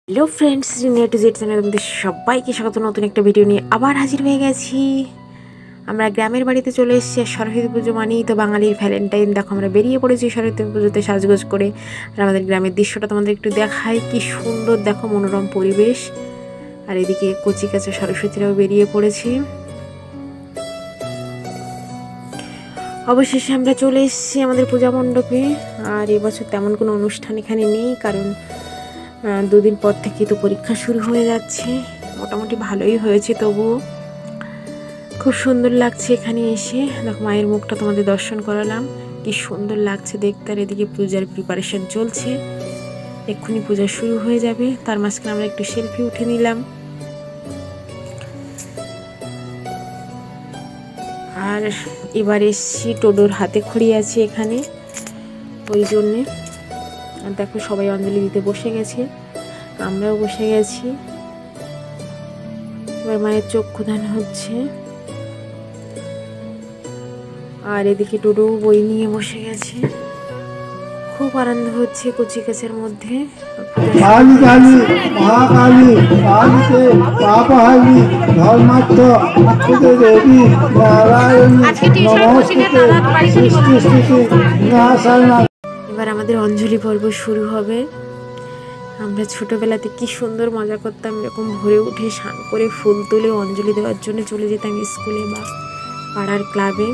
Hello friends, new to Z চ্যানেলে তোমাদের সবাইকে স্বাগত। নতুন একটা ভিডিও নিয়ে আবার হাজির হয়ে গেছি। আমরা গ্রামের বাড়িতে চলে এসেছি। সরস্বতী পুজো মানেই তো বাঙালির ভ্যালেন্টাইন। দেখো আমরা বেরিয়ে পড়েছি সরস্বতী পুজোতে সাজগোজ করে। আর আমাদের গ্রামের দৃশ্যটা তোমাদের একটু দেখাই, কি সুন্দর দেখো, মনোরম পরিবেশ। আর এদিকে কচি কাছে সরস্বতীরাও বেরিয়ে পড়েছি। অবশেষে আমরা চলে এসেছি আমাদের পূজা মণ্ডপে। আর এবছর তেমন কোনো অনুষ্ঠান এখানে নেই, কারণ দুদিন পর থেকে তো পরীক্ষা শুরু হয়ে যাচ্ছে। মোটামুটি ভালোই হয়েছে, তবুও খুব সুন্দর লাগছে এখানে এসে। দেখো মায়ের মুখটা তোমাদের দর্শন করালাম, কি সুন্দর লাগছে দেখতে। আর এদিকে পূজার প্রিপারেশন চলছে, এক্ষুনি পূজা শুরু হয়ে যাবে। তার মাঝখানে আমরা একটু সেলফি উঠে নিলাম। আর এবার এসছি, টোডোর হাতে খড়ি আছে এখানে, ওই জন্যে। আর দেখো সবাই অঞ্জলি দিতে বসে গেছে, আমরাও বসে গেছি। এবার মায়ের চক্ষুদান হচ্ছে। আর এদিকে টোডো বই নিয়ে বসে গেছে, খুব আনন্দ হচ্ছে কচি গাছের মধ্যে। কালী কালী মহাকালী কালীতে পাপহারি ধর্মার্থ দেবী নারায়ণী নমস্তুতে সৃষ্টি স্থিতি বিনাশায়। এবার আমাদের অঞ্জলি পর্ব শুরু হবে। আমরা ছোটবেলাতে কি সুন্দর মজা করতাম, এরকম ভোরে উঠে স্নান করে ফুল তুলে অঞ্জলি দেওয়ার জন্য চলে যেতাম স্কুলে বা পাড়ার ক্লাবে।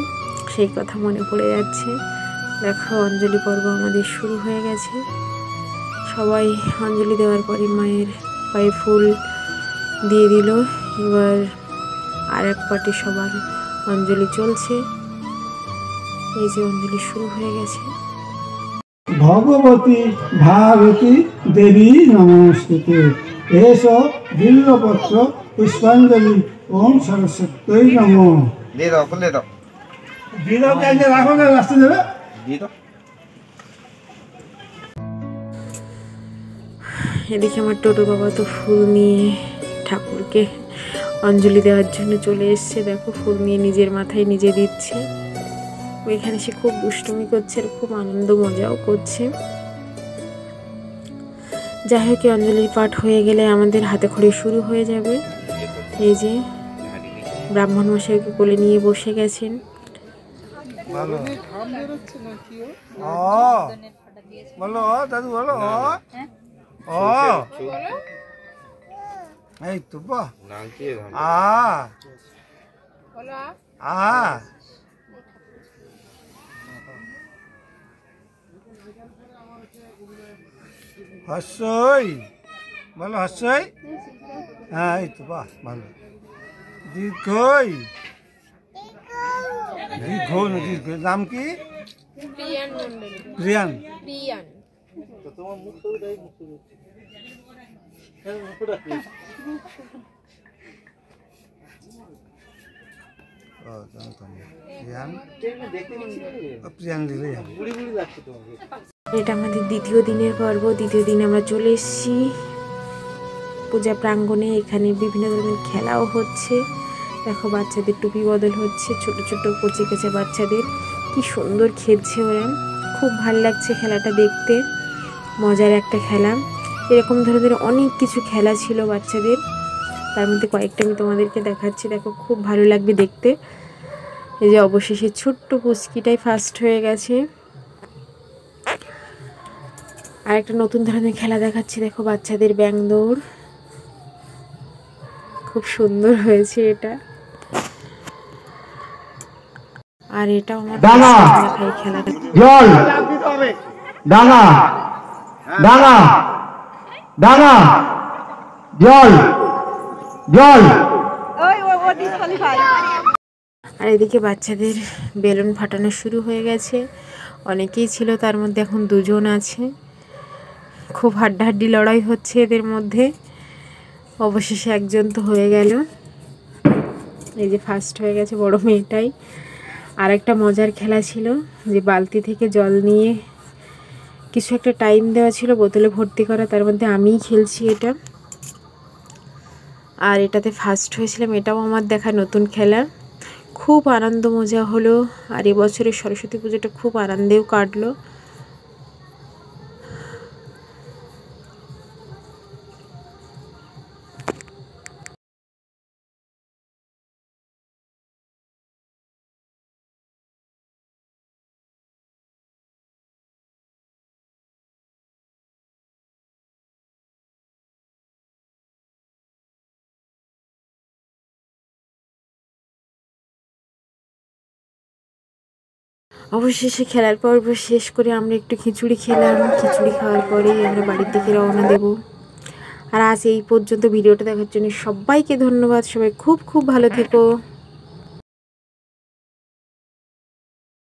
সেই কথা মনে পড়ে যাচ্ছে। দেখো অঞ্জলি পর্ব আমাদের শুরু হয়ে গেছে। সবাই অঞ্জলি দেওয়ার পরে মায়ের পায়ে ফুল দিয়ে দিল। এবার আর এক পার্টি সবার অঞ্জলি চলছে। এই যে অঞ্জলি শুরু হয়ে গেছে। ভগবতী ভারতী দেবী নমস্তুতে এষ বিল্লপত্র পুষ্পাঞ্জলি ওম সরস্বতী নমঃ। দিয়ে দাও, খুলে দাও, দিয়ে দাও, রাখো না, রাস্তা দেবে দিয়ে দাও। এদিকে আমার টোটো বাবা তো ফুল নিয়ে ঠাকুরকে অঞ্জলি দেওয়ার জন্য চলে এসছে। দেখো ফুল নিয়ে নিজের মাথায় নিজে দিচ্ছে। ওইখানে সে খুব দুষ্টুমি করছে আর খুব আনন্দ মজাও করছে। যাই হোক, অঞ্জলির পাঠ হয়ে গেলে আমাদের হাতে খড়ি শুরু হয়ে যাবে। এই যে ব্রাহ্মণ মশাইকে কোলে নিয়ে বসে গেছেন। বলো দাদু, বলো এই তো হস্যই, বলো হস্যই। হ্যাঁ এই তো বাহ, ভালো। দীর্ঘই, দীর্ঘ না দীর্ঘ, নাম কি? প্রিয়ান। এটা আমাদের দ্বিতীয় দিনের পর্ব। দ্বিতীয় দিনে আমরা চলে এসেছি পূজা প্রাঙ্গণে। এখানে বিভিন্ন ধরনের খেলাও হচ্ছে। দেখো বাচ্চাদের টুপি বদল হচ্ছে, ছোট ছোট কচি কাঁচা বাচ্চাদের, কি সুন্দর খেলছে ওরা। খুব ভালো লাগছে খেলাটা দেখতে, মজার একটা খেলা। এরকম ধরনের অনেক কিছু খেলা ছিল বাচ্চাদের, তার মধ্যে কয়েকটা আমি তোমাদেরকে দেখাচ্ছি। দেখো খুব ভালো লাগবে দেখতে। এই যে অবশেষে ছোট্ট পুচকিটাই ফার্স্ট হয়ে গেছে। আর একটা নতুন ধরনের খেলা দেখাচ্ছি, দেখো বাচ্চাদের ব্যাং দৌড়, খুব সুন্দর হয়েছে এটা। আর এটাও আমার দেখাই খেলাটা। জল ডাঙা ডাঙা ডাঙা জল জল। আর এদিকে বাচ্চাদের বেলুন ফাটানো শুরু হয়ে গেছে। অনেকেই ছিল, তার মধ্যে এখন দুজন আছে। খুব হাড্ডাহাড্ডি লড়াই হচ্ছে এদের মধ্যে। অবশেষে একজন তো হয়ে গেল, এই যে ফার্স্ট হয়ে গেছে বড় মেয়েটাই। আর একটা মজার খেলা ছিল, যে বালতি থেকে জল নিয়ে কিছু একটা টাইম দেওয়া ছিল বোতলে ভর্তি করা, তার মধ্যে আমিই খেলছি এটা। আর এটাতে ফার্স্ট হয়েছিলাম। এটাও আমার দেখা নতুন খেলা, খুব আনন্দ মজা হলো। আর এবছরের সরস্বতী পুজোটা খুব আনন্দেও কাটলো। অবশেষে খেলার পর্ব শেষ করে আমরা একটু খিচুড়ি খেলাম। খিচুড়ি খাওয়ার পরেই আমরা বাড়ির দিকে রওনা দেব। আর আজ এই পর্যন্ত ভিডিওটা দেখার জন্য সবাইকে ধন্যবাদ। সবাই খুব খুব ভালো থেকো।